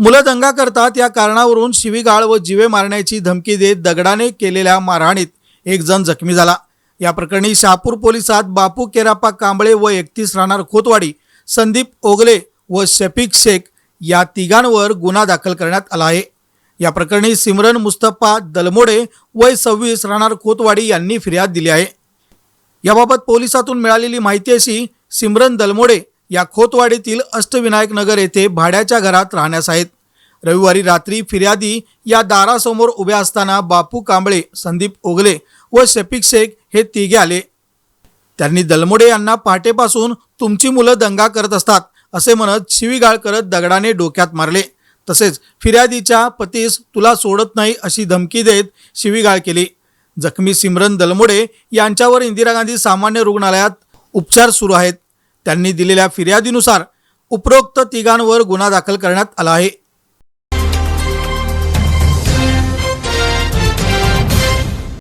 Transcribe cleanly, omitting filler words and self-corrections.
मुलं दंगा करतात या कारणावरून शिवीगाळ व जीवे मारण्याची धमकी देत दगडाने केलेल्या मारहाणीत एक जण जखमी झाला। या प्रकरणी शहापूर पोलिसात बापू केराप्पा कांबळे व 31 राहणार खोतवाडी, संदीप ओगले व शफीक शेख या तिघांवर गुन्हा दाखल करण्यात आला आहे। या प्रकरणी सिमरन मुस्तफा दलमोडे वय 26 राहणार खोतवाडी यांनी फिर्याद दिली आहे। याबाबत पोलिसातून मिळालेली माहिती अशी, सिमरन दलमोडे या खोतवाडीतील अष्टविनायक नगर येथे भाड्याच्या घरात राहण्यास आहेत। रविवारी रात्री फिर्यादी या दारासमोर उभे असताना बापू कांबळे, संदीप ओगले व शफीक शेख हे तिघे आले। त्यांनी दलमोडे यांना पहाटेपासून तुमची मुलं दंगा करत असतात असे म्हणत शिवीगाळ करत दगडाने डोक्यात मारले। तसेच फिर्यादीच्या पतीस तुला सोडत नाही अशी धमकी देत शिवीगाळ केली। जखमी सिमरन दलमोडे यांच्यावर इंदिरा गांधी सामान्य रुग्णालयात उपचार सुरू आहेत। त्यांनी दिलेल्या फिर्यादीनुसार उपरोक्त तिघांवर गुन्हा दाखल करण्यात आला आहे।